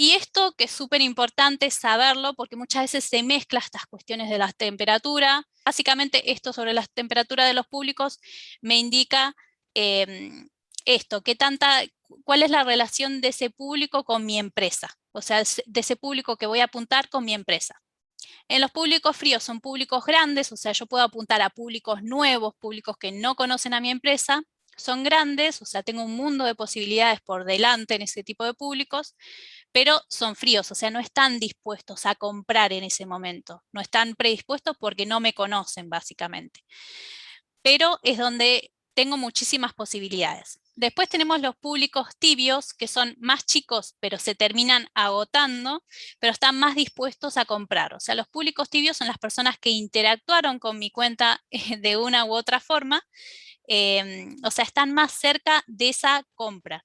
Y esto que es súper importante saberlo porque muchas veces se mezclan estas cuestiones de la temperatura. Básicamente esto sobre la temperatura de los públicos me indica em, esto, cuál es la relación de ese público con mi empresa, o sea, de ese público que voy a apuntar con mi empresa. En los públicos fríos son públicos grandes, o sea, yo puedo apuntar a públicos nuevos, públicos que no conocen a mi empresa, son grandes, o sea, tengo un mundo de posibilidades por delante en ese tipo de públicos, pero son fríos, o sea, no están dispuestos a comprar en ese momento, no están predispuestos porque no me conocen básicamente, pero es donde tengo muchísimas posibilidades. Después tenemos los públicos tibios, que son más chicos, pero se terminan agotando, pero están más dispuestos a comprar. O sea, los públicos tibios son las personas que interactuaron con mi cuenta de una u otra forma, o sea, están más cerca de esa compra.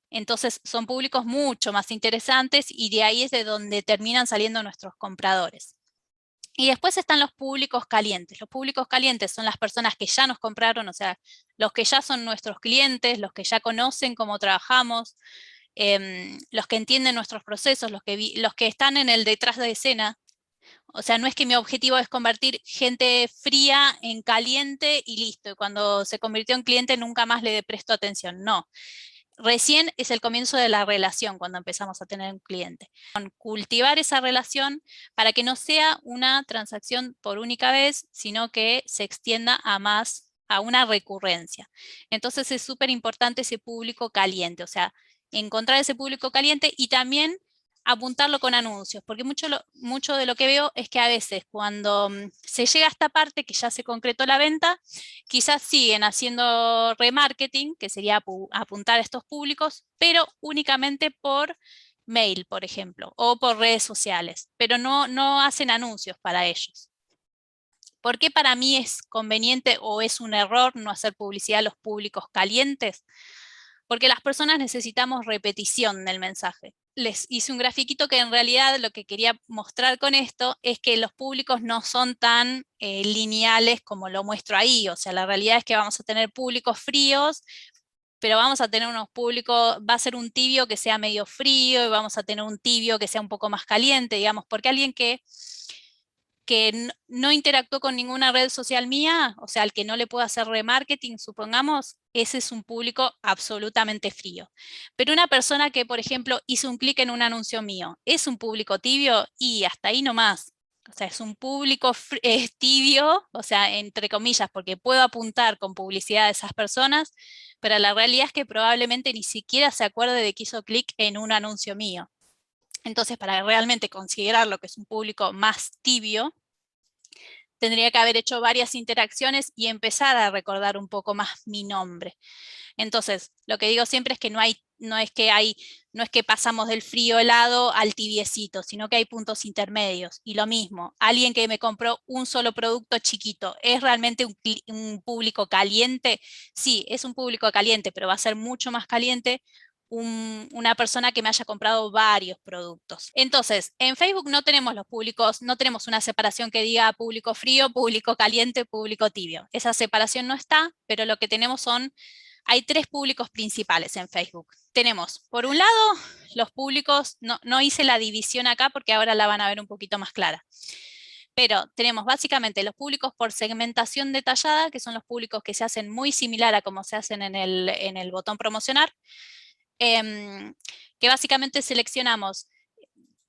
Entonces son públicos mucho más interesantes y de ahí es de donde terminan saliendo nuestros compradores. Y después están los públicos calientes. Los públicos calientes son las personas que ya nos compraron, o sea, los que ya son nuestros clientes, los que ya conocen cómo trabajamos, los que entienden nuestros procesos, los que están en el detrás de escena. O sea, no es que mi objetivo es convertir gente fría en caliente y listo. Y cuando se convirtió en cliente nunca más le presto atención. No. Recién es el comienzo de la relación cuando empezamos a tener un cliente. Cultivar esa relación para que no sea una transacción por única vez, sino que se extienda a más, a una recurrencia. Entonces es súper importante ese público caliente, o sea, encontrar ese público caliente y también apuntarlo con anuncios, porque mucho de lo que veo es que a veces cuando se llega a esta parte que ya se concretó la venta, quizás siguen haciendo remarketing, que sería apuntar a estos públicos, pero únicamente por mail, por ejemplo, o por redes sociales, pero no hacen anuncios para ellos. ¿Por qué para mí es conveniente o es un error no hacer publicidad a los públicos calientes? Porque las personas necesitamos repetición del mensaje. Les hice un grafiquito que en realidad lo que quería mostrar con esto es que los públicos no son tan lineales como lo muestro ahí. O sea, la realidad es que vamos a tener públicos fríos, pero vamos a tener unos públicos, va a ser un tibio que sea medio frío y vamos a tener un tibio que sea un poco más caliente, digamos, porque alguien que no interactuó con ninguna red social mía, o sea, al que no le puedo hacer remarketing, supongamos, ese es un público absolutamente frío. Pero una persona que, por ejemplo, hizo un clic en un anuncio mío, ¿es un público tibio? Y hasta ahí nomás. O sea, es un público tibio, o sea, entre comillas, porque puedo apuntar con publicidad a esas personas, pero la realidad es que probablemente ni siquiera se acuerde de que hizo clic en un anuncio mío. Entonces, para realmente considerar lo que es un público más tibio, tendría que haber hecho varias interacciones y empezar a recordar un poco más mi nombre. Entonces, lo que digo siempre es que no es que pasamos del frío helado al tibiecito, sino que hay puntos intermedios. Y lo mismo, alguien que me compró un solo producto chiquito, ¿es realmente un público caliente? Sí, es un público caliente, pero va a ser mucho más caliente una persona que me haya comprado varios productos. Entonces, en Facebook no tenemos los públicos, no tenemos una separación que diga público frío, público caliente, público tibio. Esa separación no está, pero lo que tenemos hay tres públicos principales en Facebook. Tenemos, por un lado, los públicos, no hice la división acá porque ahora la van a ver un poquito más clara. Pero tenemos básicamente los públicos por segmentación detallada, que son los públicos que se hacen muy similar a como se hacen en el botón promocionar, que básicamente seleccionamos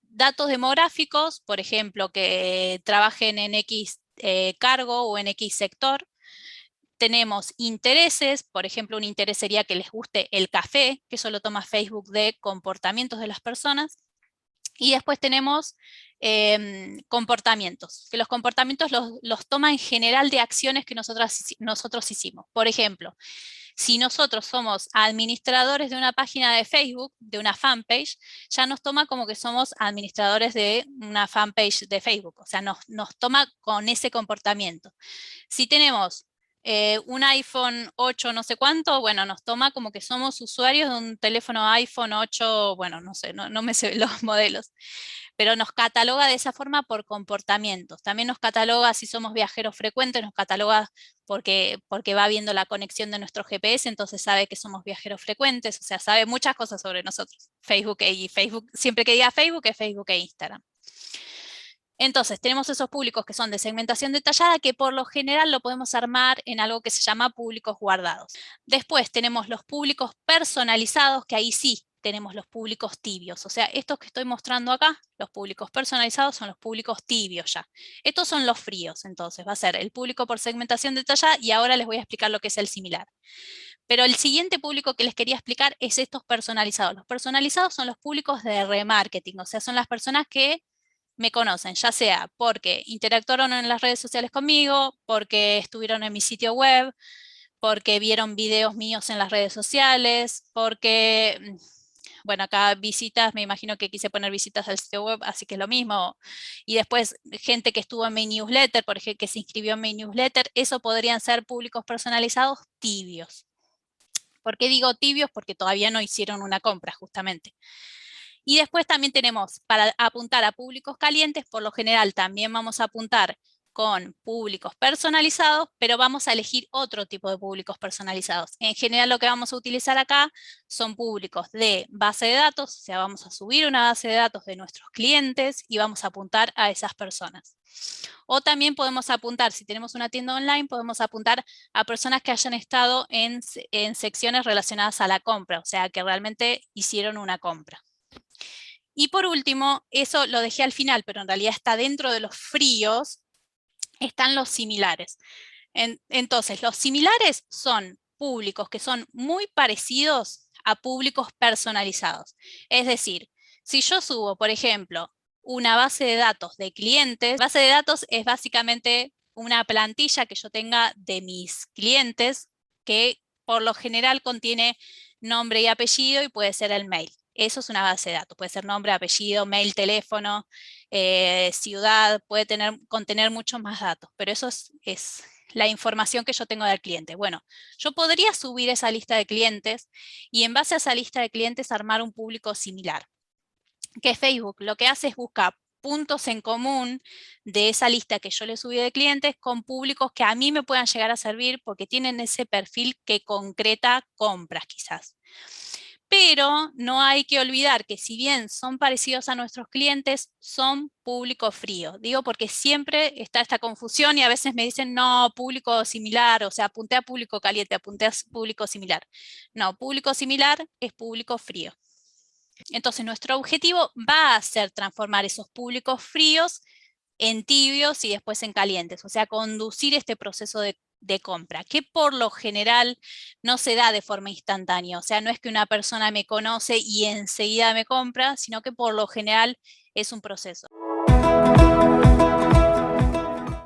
datos demográficos, por ejemplo, que trabajen en X cargo o en X sector. Tenemos intereses, por ejemplo, un interés sería que les guste el café, que eso lo toma Facebook de comportamientos de las personas. Y después tenemos comportamientos, que los comportamientos los toma en general de acciones que nosotros hicimos. Por ejemplo, si nosotros somos administradores de una página de Facebook, de una fanpage, ya nos toma como que somos administradores de una fanpage de Facebook, o sea, nos toma con ese comportamiento. Si tenemos un iPhone 8 no sé cuánto, bueno, nos toma como que somos usuarios de un teléfono iPhone 8, bueno, no sé, no me sé los modelos, pero nos cataloga de esa forma por comportamientos. También nos cataloga si somos viajeros frecuentes, nos cataloga porque va viendo la conexión de nuestro GPS, entonces sabe que somos viajeros frecuentes, o sea, sabe muchas cosas sobre nosotros. Facebook, siempre que diga Facebook, es Facebook e Instagram. Entonces, tenemos esos públicos que son de segmentación detallada, que por lo general lo podemos armar en algo que se llama públicos guardados. Después tenemos los públicos personalizados, que ahí sí tenemos los públicos tibios. O sea, estos que estoy mostrando acá, los públicos personalizados son los públicos tibios ya. Estos son los fríos, entonces va a ser el público por segmentación detallada y ahora les voy a explicar lo que es el similar. Pero el siguiente público que les quería explicar es estos personalizados. Los personalizados son los públicos de remarketing, o sea, son las personas que me conocen, ya sea porque interactuaron en las redes sociales conmigo, porque estuvieron en mi sitio web, porque vieron videos míos en las redes sociales, porque, bueno, acá visitas, me imagino que quise poner visitas al sitio web, así que es lo mismo. Y después gente que estuvo en mi newsletter, por ejemplo, que se inscribió en mi newsletter, eso podrían ser públicos personalizados tibios. ¿Por qué digo tibios? Porque todavía no hicieron una compra, justamente. Y después también tenemos, para apuntar a públicos calientes, por lo general también vamos a apuntar con públicos personalizados, pero vamos a elegir otro tipo de públicos personalizados. En general lo que vamos a utilizar acá son públicos de base de datos, o sea, vamos a subir una base de datos de nuestros clientes y vamos a apuntar a esas personas. O también podemos apuntar, si tenemos una tienda online, podemos apuntar a personas que hayan estado en secciones relacionadas a la compra, o sea, que realmente hicieron una compra. Y por último, eso lo dejé al final, pero en realidad está dentro de los fríos, están los similares. Entonces, los similares son públicos que son muy parecidos a públicos personalizados. Es decir, si yo subo, por ejemplo, una base de datos de clientes, base de datos es básicamente una plantilla que yo tenga de mis clientes que por lo general contiene nombre y apellido y puede ser el mail. Eso es una base de datos, puede ser nombre, apellido, mail, teléfono, ciudad, puede contener muchos más datos, pero eso es la información que yo tengo del cliente. Bueno, yo podría subir esa lista de clientes y en base a esa lista de clientes armar un público similar. Que Facebook lo que hace es buscar puntos en común de esa lista que yo le subí de clientes con públicos que a mí me puedan llegar a servir porque tienen ese perfil que concreta compras quizás. Pero no hay que olvidar que si bien son parecidos a nuestros clientes, son público frío. Digo porque siempre está esta confusión y a veces me dicen, no, público similar, o sea, apunté a público caliente, apunté a público similar. No, público similar es público frío. Entonces, nuestro objetivo va a ser transformar esos públicos fríos en tibios y después en calientes, o sea, conducir este proceso de compra, que por lo general no se da de forma instantánea, o sea, no es que una persona me conoce y enseguida me compra, sino que por lo general es un proceso.